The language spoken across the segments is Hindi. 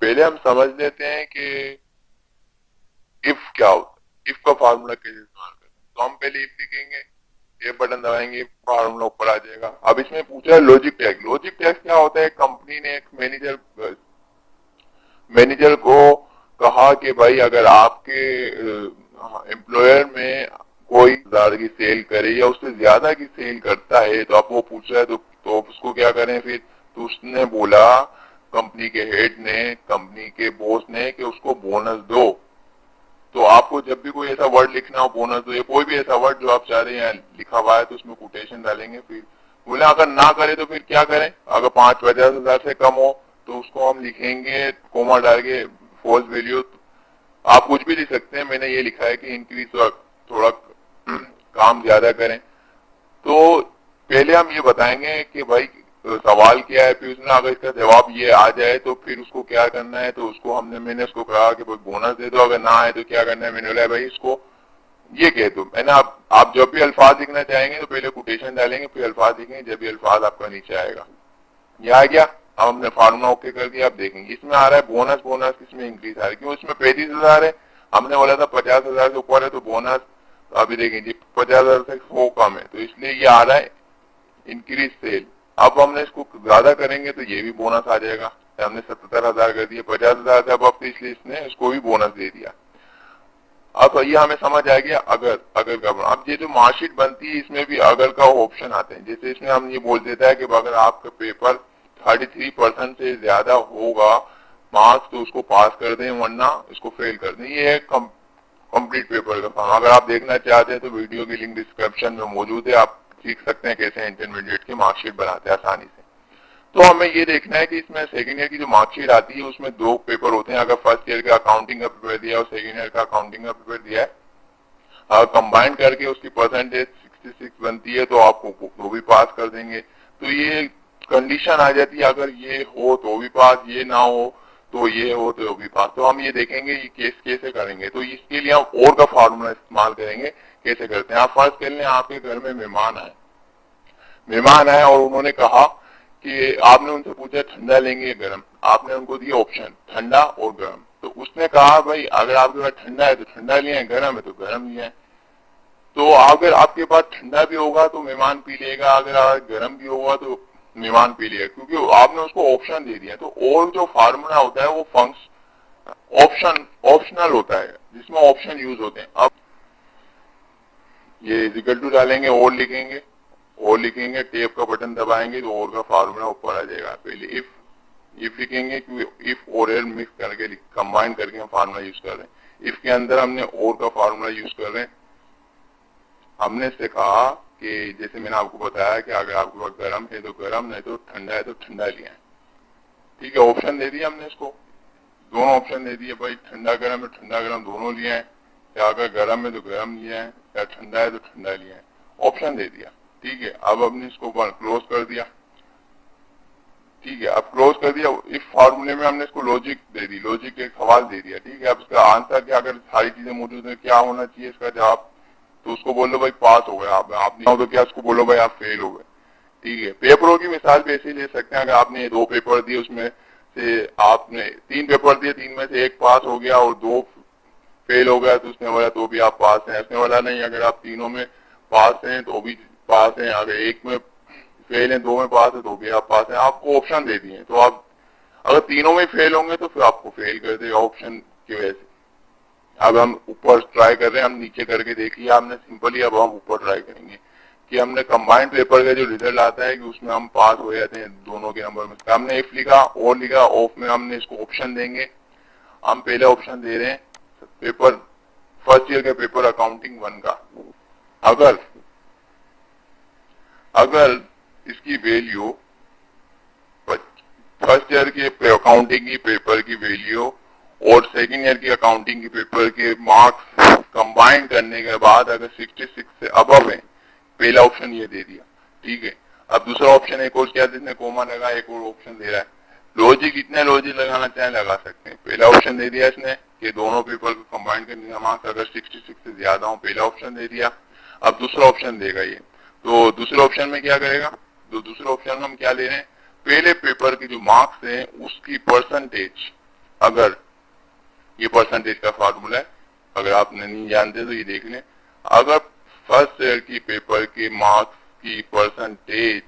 पहले हम समझ लेते हैं कि इफ क्या होता है, इफ का फार्मूला कैसे इस्तेमाल करते हैं। तो हम पहले इफ लिखेंगे, ये बटन दबाएंगे, फार्मूला ऊपर आ जाएगा। अब इसमें पूछा है लॉजिक टैग। लॉजिक टैग क्या होता है? कंपनी ने एक मैनेजर को कहा कि भाई अगर आपके एम्प्लॉयर में कोई 1000 की सेल करे या उससे ज्यादा की सेल करता है, तो आप वो पूछ रहा है तो उसको क्या करें फिर? तो उसने बोला, कंपनी के हेड ने, कंपनी के बॉस ने, कि उसको बोनस दो। तो आपको जब भी कोई ऐसा वर्ड लिखना हो, बोनस दो या कोई भी ऐसा वर्ड जो आप चाह रहे हैं लिखा हुआ है, तो उसमें कोटेशन डालेंगे। फिर बोले अगर ना करे तो फिर क्या करें? अगर 50,000 से कम हो तो उसको हम लिखेंगे कोमा डाल के फॉल्स वैल्यू। आप कुछ भी लिख सकते हैं, मैंने ये लिखा है कि इंक्रीज थोड़ा काम ज्यादा करें। तो पहले हम ये बताएंगे कि भाई सवाल क्या है, फिर उसने अगर इसका जवाब ये आ जाए तो फिर उसको क्या करना है। तो उसको मैंने उसको कहा कि भाई बोनस दे दो, अगर ना आए तो क्या करना है। मैंने बोला भाई इसको ये कह दो। मैंने आप जब भी अल्फाज लिखना चाहेंगे तो पहले कोटेशन डालेंगे, फिर अल्फाज लिखेंगे, जब भी अल्फाज आपका नीचे आएगा। ये आ गया। अब हमने फार्मूला ओके कर दिया। आप देखेंगे इसमें आ रहा है बोनस। बोनस इसमें इंक्रीज आ रहा है, क्यों? इसमें 35,000 है, हमने बोला था 50,000 से ऊपर है तो बोनस। तो अभी देखेंगे 50,000 से वो कम है, तो इसलिए ये आ रहा है इंक्रीज सेल। अब हमने इसको ज्यादा करेंगे तो ये भी बोनस आ जाएगा। तो हमने 77,000 कर दिया, 50,000 से अब इसलिए इसने इसको भी बोनस दे दिया। अब ये हमें समझ आ गया अगर का। अब ये जो मार्कशीट बनती है इसमें भी अगर का ऑप्शन आते हैं। जैसे इसमें हम ये बोल देता है कि अगर आपका पेपर 33% से ज्यादा होगा मार्क्स तो उसको पास कर दें, वरना इसको फेल कर दें। ये है कंप्लीट पेपर का फॉर्म। अगर आप देखना चाहते हैं तो वीडियो की लिंक डिस्क्रिप्शन में मौजूद है, आप सीख सकते हैं कैसे इंटरमीडिएट की मार्कशीट बनाते हैं आसानी से। तो हमें ये देखना है कि इसमें सेकेंड ईयर की जो मार्कशीट आती है उसमें 2 पेपर होते हैं। अगर फर्स्ट ईयर का अकाउंटिंग का पेपर दिया और सेकेंड ईयर का अकाउंटिंग का पेपर दिया है, कंबाइन करके उसकी परसेंटेज 66 बनती है, तो आपको वो भी पास कर देंगे। तो ये कंडीशन आ जाती है, अगर ये हो तो भी पास, ये ना हो तो ये हो तो भी पास। तो हम ये देखेंगे ये केस कैसे करेंगे। तो इसके लिए हम और का फार्मूला इस्तेमाल करेंगे। कैसे करते हैं? आप फर्स्ट कर लें, आपके घर में मेहमान आए और उन्होंने कहा कि आपने उनसे पूछा ठंडा लेंगे या गर्म। आपने उनको दिया ऑप्शन ठंडा और गर्म। तो उसने कहा भाई अगर आपके पास ठंडा है तो ठंडा लिया है, गर्म है तो गर्म लिया है। तो अगर आपके पास ठंडा भी होगा तो मेहमान पी लेगा, अगर गर्म भी होगा तो मेहमान पी लेगा, क्योंकि आपने उसको ऑप्शन दे दिया। तो और जो फार्मूला होता है वो ऑप्शनल होता है, जिसमें ऑप्शन यूज होते हैं। अब ये इक्वल टू डालेंगे और लिखेंगे, टेप का बटन दबाएंगे तो और का फार्मूला ऊपर आ जाएगा। पहले इफ लिखेंगे, क्योंकि इफ और एल मिक्स करके कंबाइन करके हम फार्मूला यूज कर रहे हैं। इफ के अंदर हमने और का फार्मूला यूज कर रहे हैं। हमने इससे कहा कि जैसे मैंने आपको बताया कि अगर आपके पास गर्म है तो गर्म, नहीं तो ठंडा है तो ठंडा लिया है। ठीक है, ऑप्शन दे दिया हमने इसको, दोनों ऑप्शन दे दिए भाई, ठंडा गर्म है ठंडा गर्म दोनों लिया है, या अगर गर्म है तो गर्म लिया है, या ठंडा है तो ठंडा लिया है। ऑप्शन दे दिया। ठीक है, अब हमने इसको क्लोज कर दिया। ठीक है, अब क्लोज कर दिया। इस फार्मूले में हमने इसको लॉजिक दे दी, लॉजिक एक सवाल दे दिया। ठीक है, अब इसका आंसर क्या, अगर सारी चीजें मौजूद है क्या होना चाहिए इसका जवाब। तो उसको बोलो भाई पास हो गए आप नहीं हो तो क्या उसको बोलो भाई आप फेल हो गए। ठीक है, पेपरों की मिसाल भी ऐसे ले सकते हैं। अगर आपने 2 पेपर दिए, उसमें से आपने 3 पेपर दिए, 3 में से 1 पास हो गया और 2 फेल हो गया, तो उसने बोला तो भी आप पास हैं। उसने बोला नहीं, अगर आप तीनों में पास हैं तो भी पास हैं, अगर एक में फेल है 2 में पास है तो भी आप पास हैं। आपको ऑप्शन दे दिए, तो आप अगर तीनों में फेल होंगे तो फिर आपको फेल कर देगा ऑप्शन की वजह से। अब हम ऊपर ट्राई कर रहे हैं, हम नीचे करके देख लिया हमने सिंपली। अब हम ऊपर ट्राई करेंगे कि हमने कंबाइंड पेपर का जो रिजल्ट आता है कि उसमें हम पास हो जाते हैं दोनों के नंबर में। हमने इफ लिखा और लिखा, ऑफ में हमने इसको ऑप्शन देंगे। हम पहले ऑप्शन दे रहे हैं पेपर फर्स्ट ईयर का पेपर अकाउंटिंग 1 का। अगर अगर इसकी वैल्यू फर्स्ट ईयर के अकाउंटिंग की पेपर की वैल्यू और सेकेंड ईयर की अकाउंटिंग की पेपर के मार्क्स कंबाइन करने के बाद अगर 66 से अबव है, पहला ऑप्शन ये दे दिया। ठीक है, अब दूसरा ऑप्शन एक और क्या, जिसने कोमा लगा एक और ऑप्शन दे रहा है। लॉजिक इतने लॉजिक लगाना चाहे लगा सकते हैं। पहला ऑप्शन दे दिया इसने कि दोनों पेपर को कंबाइन करने का मार्क्स अगर 66 से ज्यादा हो, पहला ऑप्शन दे दिया। अब दूसरा ऑप्शन देगा ये। तो दूसरे ऑप्शन में क्या करेगा? तो दूसरे ऑप्शन में हम क्या ले रहे हैं, पहले पेपर के जो मार्क्स हैं उसकी परसेंटेज अगर ये परसेंटेज का फार्मूला है, अगर आप नहीं जानते तो ये देख लें। अगर फर्स्ट ईयर की पेपर के मार्क्स की परसेंटेज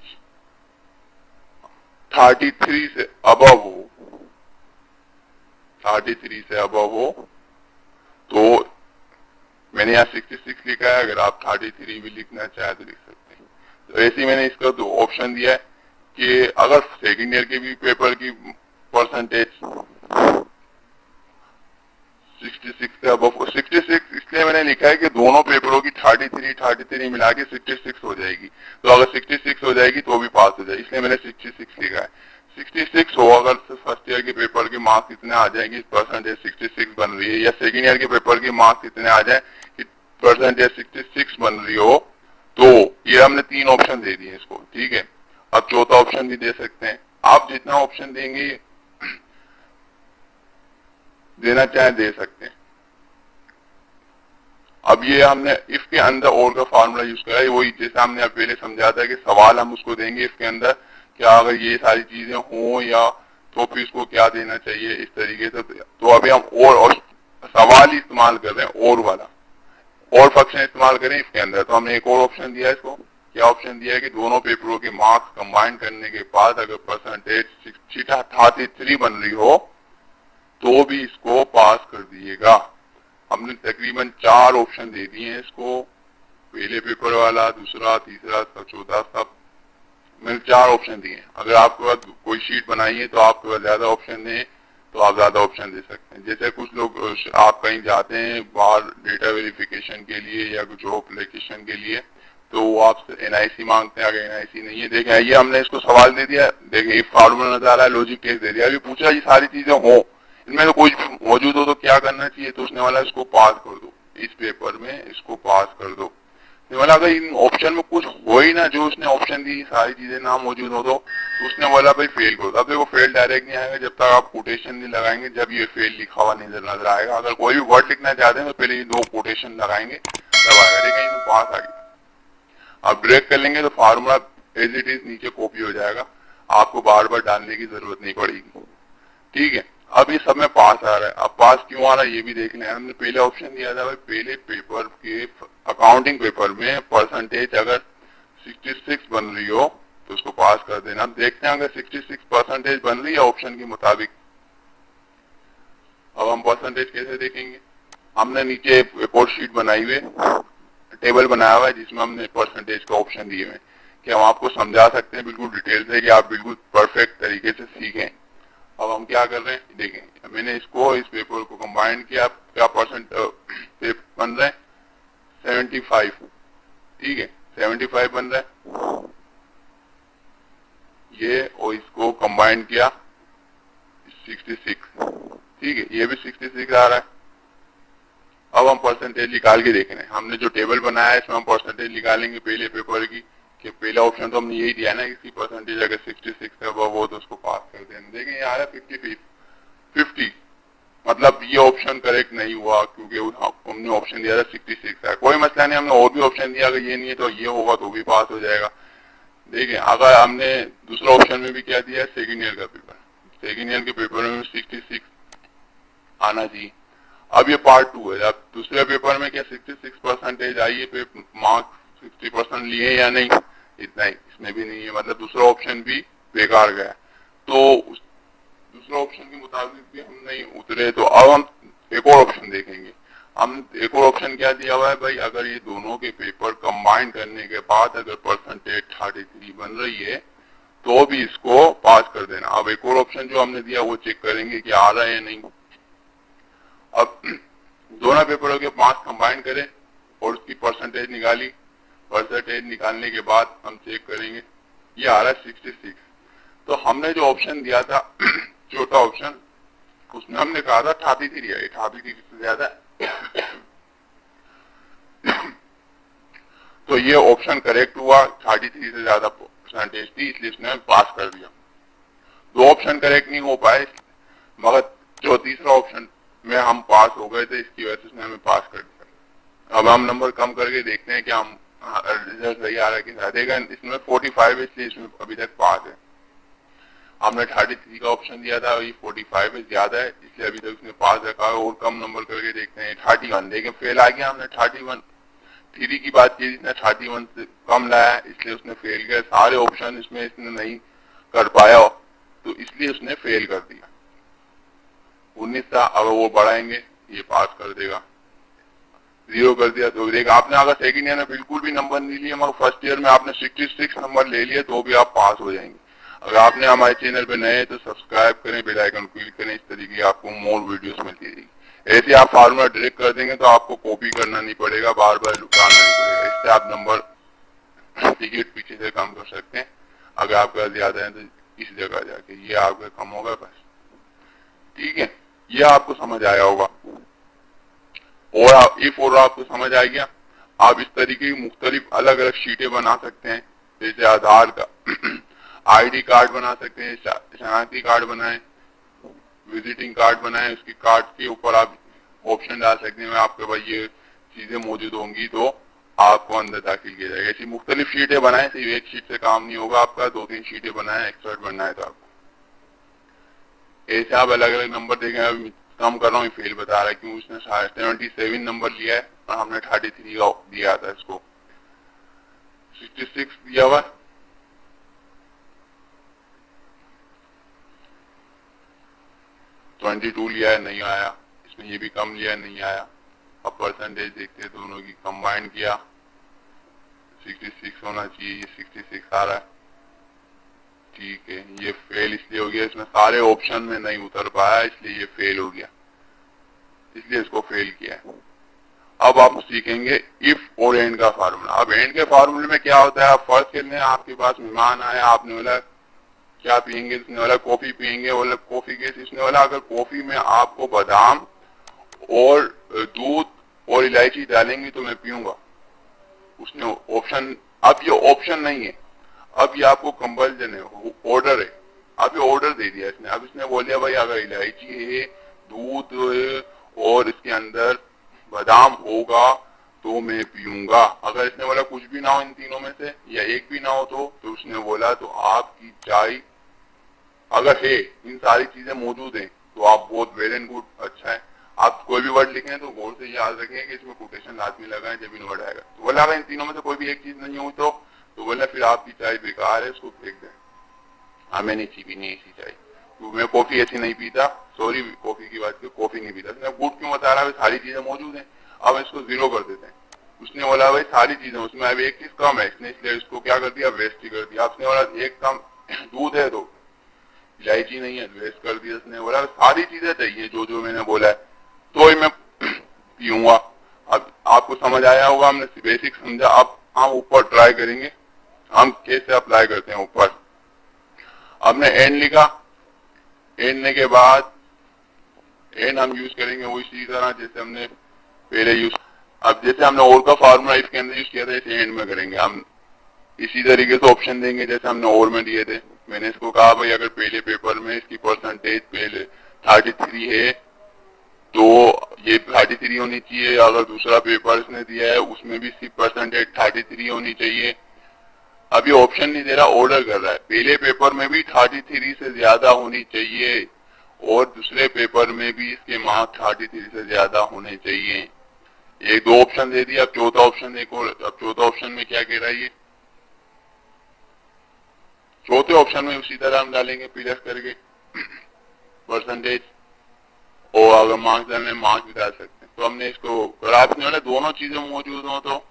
33 से अबव हो, 33 से अबव हो, तो मैंने यहाँ 66 लिखा है, अगर आप 33 भी लिखना चाहे तो लिख सकते हैं। तो ऐसे ही मैंने इसका दो ऑप्शन दिया है कि अगर सेकेंड ईयर के भी पेपर की परसेंटेज 66 से अबव, 66 इसलिए मैंने लिखा है कि दोनों पेपरों की 33 मिला के 66 हो जाएगी। तो अगर 66 हो जाएगी तो भी पास हो जाएगी, इसलिए मैंने 66 लिखा है। 66 हो, अगर फर्स्ट ईयर के पेपर के मार्क्स इतने आ जाएंगे, परसेंटेज 66 बन रही है, या सेकेंड ईयर के पेपर के मार्क्स इतने आ जाए कि परसेंटेज 66 बन रही हो, तो ये हमने तीन ऑप्शन दे दिए इसको, ठीक है। अब चौथा ऑप्शन भी दे सकते हैं, आप जितना ऑप्शन देंगे देना चाहे दे सकते हैं। अब ये हमने इफ के अंदर और का फार्मूला यूज करा है, वही जैसे हमने अब पहले समझा था कि सवाल हम उसको देंगे इफ के अंदर, क्या अगर ये सारी चीजें हों या तो फिर उसको क्या देना चाहिए, इस तरीके से। तो अभी हम और सवाल ही इस्तेमाल कर रहे हैं, और वाला और फंक्शन इस्तेमाल करें इसके अंदर। तो हमने एक और ऑप्शन दिया है इसको, क्या ऑप्शन दिया है कि दोनों पेपरों के मार्क्स कंबाइन करने के बाद अगर परसेंटेज 33 बन रही हो तो भी इसको पास कर दिएगा। हमने तकरीबन 4 ऑप्शन दे दिए हैं इसको, पहले पेपर वाला, दूसरा, तीसरा, चौथा, सब मैंने 4 ऑप्शन दिए हैं। अगर आपके पास कोई शीट बनाई है तो आपके पास ज्यादा ऑप्शन दें तो आप ज्यादा ऑप्शन दे सकते हैं। जैसे कुछ लोग, आप कहीं जाते हैं बाहर डेटा वेरिफिकेशन के लिए या कुछ जॉब एप्लीकेशन के लिए, तो वो आपसे एनआईसी मांगते हैं। अगर एनआईसी नहीं है, देखें ये हमने इसको सवाल दे दिया, देखें ये फार्मूला नजर आ रहा है, लॉजिक केस दे दिया, अभी पूछा ये सारी चीजें हो, इनमें तो कोई मौजूद हो तो क्या करना चाहिए, तो उसने वाला इसको पास कर दो, इस पेपर में इसको पास कर दो। वाला अगर इन ऑप्शन में कुछ हो ही ना, जो उसने ऑप्शन दी सारी चीजें ना मौजूद हो, तो उसने बोला भाई फेल करो। अब देखो फेल डायरेक्ट नहीं आएगा जब तक आप कोटेशन नहीं लगाएंगे, जब ये फेल लिखा हुआ नजर आएगा। अगर कोई भी वर्ड लिखना चाहते हैं तो पहले ये 2 कोटेशन लगाएंगे तब आएगा, लेकिन तो पास आ गया। आप ड्रैग कर लेंगे तो फार्मूला एज इट इज नीचे कॉपी हो जाएगा, आपको बार बार डालने की जरूरत नहीं पड़ेगी, ठीक है। अब ये सब में पास आ रहा है। अब पास क्यों आ रहा है ये भी देखना है। हमने पहले ऑप्शन दिया था भाई, पहले पेपर के अकाउंटिंग पेपर में परसेंटेज अगर 66 बन रही हो तो उसको पास कर देना। अब देखते हैं अगर 66 परसेंटेज बन रही है ऑप्शन के मुताबिक, अब हम परसेंटेज कैसे देखेंगे। हमने नीचे एक और शीट बनाई हुई है, टेबल बनाया हुआ है जिसमें हमने परसेंटेज का ऑप्शन दिए हुए कि हम आपको समझा सकते हैं बिल्कुल डिटेल से कि आप बिल्कुल परफेक्ट तरीके से सीखें। अब हम क्या कर रहे हैं देखें, मैंने इसको इस पेपर को कंबाइन किया, क्या परसेंट बन रहे हैं 75, ठीक है 75 बन रहा है ये, और इसको कंबाइन किया 66, ठीक है ये भी 66 आ रहा है। अब हम परसेंटेज निकाल के देख रहे हैं, हमने जो टेबल बनाया है इसमें हम परसेंटेज निकालेंगे पहले पेपर की, कि पहला ऑप्शन तो हमने यही दिया ना, इसकी परसेंटेज अगर 66 से अब वो तो उसको पास कर देना। देखें यहाँ आ रहा है 50, मतलब ये ऑप्शन करेक्ट नहीं हुआ क्योंकि हमने ऑप्शन दिया था 66 है। कोई मसला नहीं, हमने और भी ऑप्शन दिया, अगर ये नहीं है तो ये होगा तो भी पास हो जाएगा। देखें अगर हमने दूसरा ऑप्शन में भी क्या दिया है, सेकेंड ईयर का पेपर, सेकेंड ईयर के पेपर में 66 आना चाहिए। अब ये पार्ट 2 है, अब दूसरे पेपर में क्या 66 परसेंटेज आई है, मार्क्स 60% लिए या नहीं, इतना ही, इसमें भी नहीं है, मतलब दूसरा ऑप्शन भी बेकार गया। तो दूसरा ऑप्शन के मुताबिक भी हम नहीं उतरे, तो अब हम एक और ऑप्शन देखेंगे। हम एक और ऑप्शन क्या दिया हुआ है भाई, अगर ये दोनों के पेपर कंबाइन करने के बाद अगर परसेंटेज 33 बन रही है तो भी इसको पास कर देना। अब एक और ऑप्शन जो हमने दिया वो चेक करेंगे कि आ रहा है या नहीं। अब दोनों पेपरों के मार्क्स कंबाइन करें और उसकी परसेंटेज निकाली, परसेंटेज निकालने के बाद हम चेक करेंगे ये आ रहा है 66। तो हमने जो ऑप्शन दिया था चौथा ऑप्शन, उसमें हमने कहा था 33 है, 33 से ज्यादा तो ये ऑप्शन करेक्ट हुआ, 33 से ज्यादा परसेंटेज थी इसलिए इसने पास कर दिया। 2 ऑप्शन करेक्ट नहीं हो पाए, मगर जो तीसरा ऑप्शन में हम पास हो गए थे, इसकी वजह से उसने हमें पास कर दिया। अब हम नंबर कम करके देखते हैं कि हम रिजल्ट सही आ रहा है कि नहीं। इसमें 45 है इसलिए इसमें अभी तक पास है। आपने 33 का ऑप्शन दिया था, ये 45 है, ज्यादा है, इसलिए अभी तक उसने पास रखा है। और कम नंबर करके देखते हैं 31, लेकिन फेल आ गया। हमने 31 3 की बात की, इसने 31 से कम लाया, इसलिए उसने फेल किया। सारे ऑप्शन इसमें इसने नहीं कर पाया, तो इसलिए उसने फेल कर दिया। 19 था, अब वो बढ़ाएंगे, ये पास कर देगा। 0 कर दिया तो देखा आपने, अगर सेकंड ईयर में बिल्कुल भी नंबर नहीं लिए मगर फर्स्ट ईयर में आपने 66 नंबर ले लिए तो भी आप पास हो जाएंगे। अगर आपने हमारे चैनल पे नए हैं तो सब्सक्राइब करें, बेल आइकन क्लिक करें, इस तरीके की आपको मोर वीडियोस मिलती रहेगी। ऐसे आप फार्मूला डायरेक्ट कर देंगे तो आपको कॉपी करना नहीं पड़ेगा, बार बार लुटाना नहीं पड़ेगा। इससे आप नंबर टिकट पीछे से कम कर सकते हैं। अगर आपका ज्यादा है तो इस जगह जाके ये आपका कम होगा, बस ठीक है। ये आपको समझ आया होगा। और इफ और आपको समझ आ गया, आप इस तरीके की मुख्तलिफ अलग अलग शीटें बना सकते हैं। जैसे आधार का आईडी कार्ड बना सकते हैं, शनाख्ती कार्ड बनाएं, विजिटिंग कार्ड बनाएं, उसकी कार्ड के ऊपर आप ऑप्शन डाल सकते हैं आपके पास ये चीजें मौजूद होंगी तो आपको अंदर दाखिल किया जाएगा। ऐसी मुख्तलिफ शीटें बनाएं, सिर्फ एक शीट से काम नहीं होगा आपका, 2-3 शीटें बनाएं, एक्सपर्ट बनना है तो आपको। ऐसे आप अलग अलग नंबर देखें, कम कर रहा हूँ, फेल बता रहा है क्यों, उसने 77 नंबर लिया है और हमने 33 का दिया था, इसको 66 दिया हुआ, 22 लिया है, नहीं आया। इसमें ये भी कम लिया है, नहीं आया। अब परसेंटेज देखते हैं, दोनों की कंबाइन किया, 66 होना चाहिए, ये 66 आ रहा है, ठीक है। ये फेल इसलिए हो गया, इसमें सारे ऑप्शन में नहीं उतर पाया, इसलिए ये फेल हो गया, इसलिए इसको फेल किया है। अब आप सीखेंगे इफ और एंड का फार्मूला। अब एंड के फार्मूले में क्या होता है, आप फर्स्ट खेलने आपके पास मेहमान आए, आपने बोला क्या पियेंगे, इसने वाला कॉफी पियेंगे, बोला कॉफी के, इसने वाला अगर कॉफी में आपको बादाम और दूध और इलायची डालेंगे तो मैं पीऊंगा। उसने ऑप्शन, अब ये ऑप्शन नहीं है, अब ये आपको कंपल्सन है, ऑर्डर है। अब ये ऑर्डर दे दिया इसने। अब इसने बोल दिया भाई अगर इलायची है, दूध है और इसके अंदर बादाम होगा तो मैं पीऊंगा। अगर इसने बोला कुछ भी ना हो इन तीनों में से या एक भी ना हो तो उसने बोला तो आपकी चाय, अगर है इन सारी चीजें मौजूद हैं तो आप बहुत वेल एंड गुड, अच्छा है। आप कोई भी वर्ड लिखें तो गौर से याद रखें कि इसमें कोटेशन लाजमी लगाएं जब इन वर्ड आएगा। तो बोला अगर इन तीनों में से कोई भी एक चीज नहीं हुई तो बोला फिर आपकी चाय बेकार है, इसको फेंक दें। हमें नहीं पीनी नहीं ऐसी चाय, तो मैं कॉफी ऐसी नहीं पीता, सॉरी कॉफी की बात की, कॉफी नहीं पीता। गुड क्यों बता रहा है, सारी चीजें मौजूद हैं। अब इसको 0 कर देते हैं। उसने बोला भाई सारी चीजें, उसमें अब एक चीज कम है, इसने इसलिए इसको क्या कर दिया, वेस्ट ही कर दिया। आपने बोला एक कम दूध है तो इलायची नहीं है, वेस्ट कर दिया। उसने बोला सारी चीजें चाहिए जो जो मैंने बोला है तो ही मैं पीऊंगा। अब आपको समझ आया होगा, हमने बेसिक समझा। अब हम ऊपर ट्राई करेंगे, हम कैसे अप्लाई करते हैं। ऊपर हमने एंड लिखा, एंड लिखने के बाद एंड हम यूज करेंगे वो इसी तरह जैसे हमने पहले यूज, अब जैसे हमने और का फार्मूला इसके अंदर यूज किया था इसे एंड में करेंगे हम। इसी तरीके से ऑप्शन देंगे जैसे हमने और में दिए थे। मैंने इसको कहा भाई अगर पहले पेपर में इसकी परसेंटेज पहले 33 है तो ये 33 होनी चाहिए। अगर दूसरा पेपर इसने दिया है उसमें भी इसकी परसेंटेज 33 होनी चाहिए। अब ये ऑप्शन नहीं दे रहा, ऑर्डर कर रहा है। पहले पेपर में भी 33 से ज्यादा होनी चाहिए और दूसरे पेपर में भी इसके मार्क्स 33 से ज्यादा होने चाहिए। एक दो ऑप्शन दे दिया, अब चौथा ऑप्शन देखो। अब चौथा ऑप्शन में क्या कह रहा है, ये चौथे ऑप्शन में उसी तरह हम डालेंगे प्लस करके परसेंटेज, और अगर मार्क्स डालने मार्क्स भी डाल सकते हैं। तो हमने इसको ग्राफ में दोनों चीजें मौजूद हो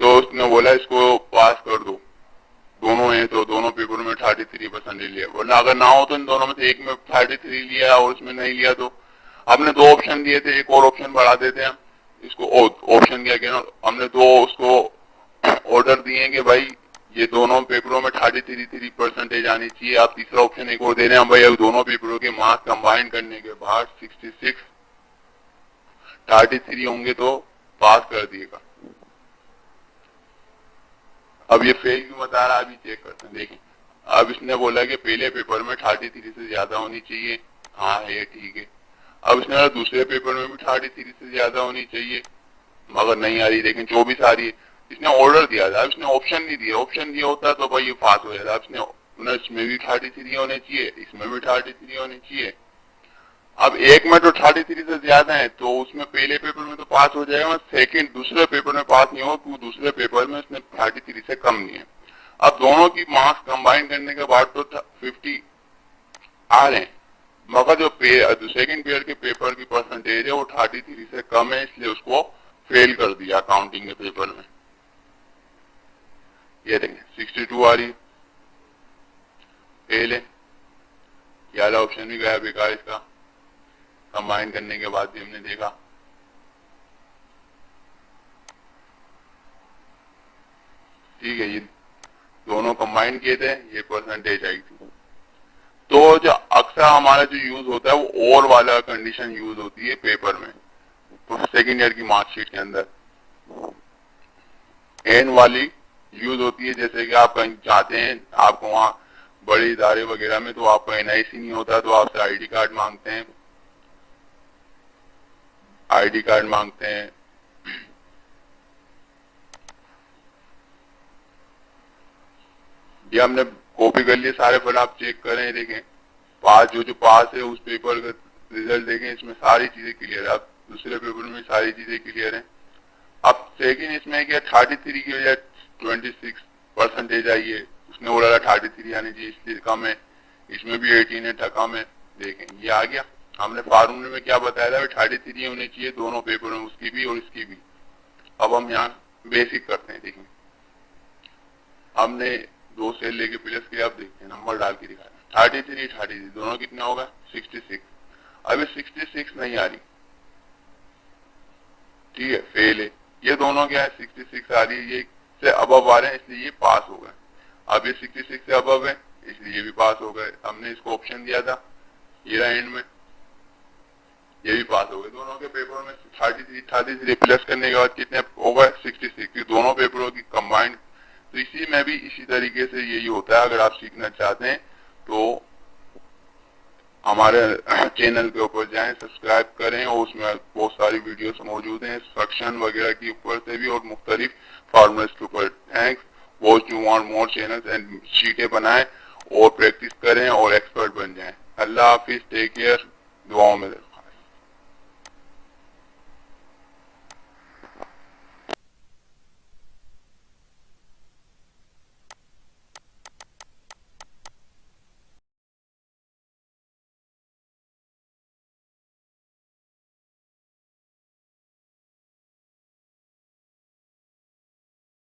तो उसने बोला इसको पास कर दो, दोनों है तो दोनों पेपर में 33% लिया। वरना अगर ना हो तो इन दोनों में से एक में 33 लिया और उसमें नहीं लिया तो हमने 2 ऑप्शन दिए थे, एक और ऑप्शन बढ़ा देते हैं इसको। ऑप्शन क्या कहना, हमने 2 उसको ऑर्डर दिए कि भाई ये दोनों पेपरों में 33% आनी चाहिए। आप तीसरा ऑप्शन एक और दे रहे हैं भाई अब दोनों पेपरों के मार्क्स कंबाइन करने के बाद 66 33 होंगे तो पास कर दिएगा। अब ये फेल क्यों बता रहा है, अभी चेक करते हैं। देखिए अब इसने बोला कि पहले पेपर में 33 से ज्यादा होनी चाहिए, हाँ है ठीक है। अब इसने बोला दूसरे पेपर में भी 33 से ज्यादा होनी चाहिए, मगर नहीं आ रही, लेकिन 24 आ रही है। इसने ऑर्डर दिया था, इसने ऑप्शन नहीं दिया। ऑप्शन दिया होता तो भाई ये पास हो जाता। इसने ना इसमें भी 33 होने चाहिए, इसमें भी 33 होने चाहिए। अब एक में तो 33 से ज्यादा है तो उसमें पहले पेपर में तो पास हो जाएगा, सेकंड दूसरे पेपर में पास नहीं होगा क्योंकि दूसरे पेपर में उसने 33 से कम नहीं है। अब दोनों की मार्क्स कंबाइन करने के बाद तो 50 आ रहे हैं, मगर जो सेकंड पेयर के पेपर की परसेंटेज है वो 33 से कम है, इसलिए उसको फेल कर दिया अकाउंटिंग के पेपर में। ये देखें 62 आ रही है, फेल है। ये वाला ऑप्शन भी गया बेकार इसका, कंबाइन करने के बाद भी हमने देखा। ठीक है, ये दोनों कंबाइन किए थे, ये परसेंटेज आई थी। तो जो अक्सर हमारा जो यूज होता है वो और वाला कंडीशन यूज होती है पेपर में, तो सेकेंड ईयर की मार्कशीट के अंदर एन वाली यूज होती है। जैसे कि आप कहीं चाहते हैं, आपको वहाँ बड़े इदारे वगैरह में तो आपका एनआईसी नहीं होता तो आपसे आईडी कार्ड मांगते हैं, आईडी कार्ड मांगते हैं। ये हमने कॉपी कर लिए सारे, फिर आप चेक करें, देखें पास जो पास है उस पेपर का रिजल्ट देखें, इसमें सारी चीजें क्लियर है। अब दूसरे पेपर में सारी चीजें क्लियर है। अब सेकंड इसमें क्या 33 की वजह 26 परसेंटेज आई है, उसने बोला 33 आनी चाहिए इसलिए कम है, इसमें भी 18 है कम है। देखें ये आ गया। हमने फार्मूले में क्या बताया था, 33 होने चाहिए दोनों पेपर में, उसकी भी और इसकी भी। अब हम यहाँ बेसिक करते हैं। देखें हमने 2 सेल लेके प्लस किया, अब देखते हैं नंबर डाल के दिखाया 33 दोनों कितना होगा 66। अभी 66 नहीं आ रही, ठीक है, फेल है। ये दोनों क्या है 66 आ रही है, ये से अबव आ रहे हैं इसलिए ये पास हो गए। अब ये 66 से अबव है इसलिए ये भी पास हो गए। हमने इसको ऑप्शन दिया था, ये रहा एंड में, ये भी पास हो गए। दोनों के पेपर में 33 प्लस करने के बाद कितने हो गए 66, दोनों पेपरों की कंबाइंड। तो इसी में भी इसी तरीके से यही होता है। अगर आप सीखना चाहते हैं तो हमारे चैनल के ऊपर जाएं, सब्सक्राइब करें और उसमें बहुत सारी वीडियोस मौजूद हैं फ्रैक्शन वगैरह के ऊपर से भी और मुख्तलिफ फॉर्मूलेस के ऊपर। Thanks, watch you want more channels and शीटें बनाएं और प्रैक्टिस करें और एक्सपर्ट बन जाएं। अल्लाह हाफिज, टेक केयर, दुआओं में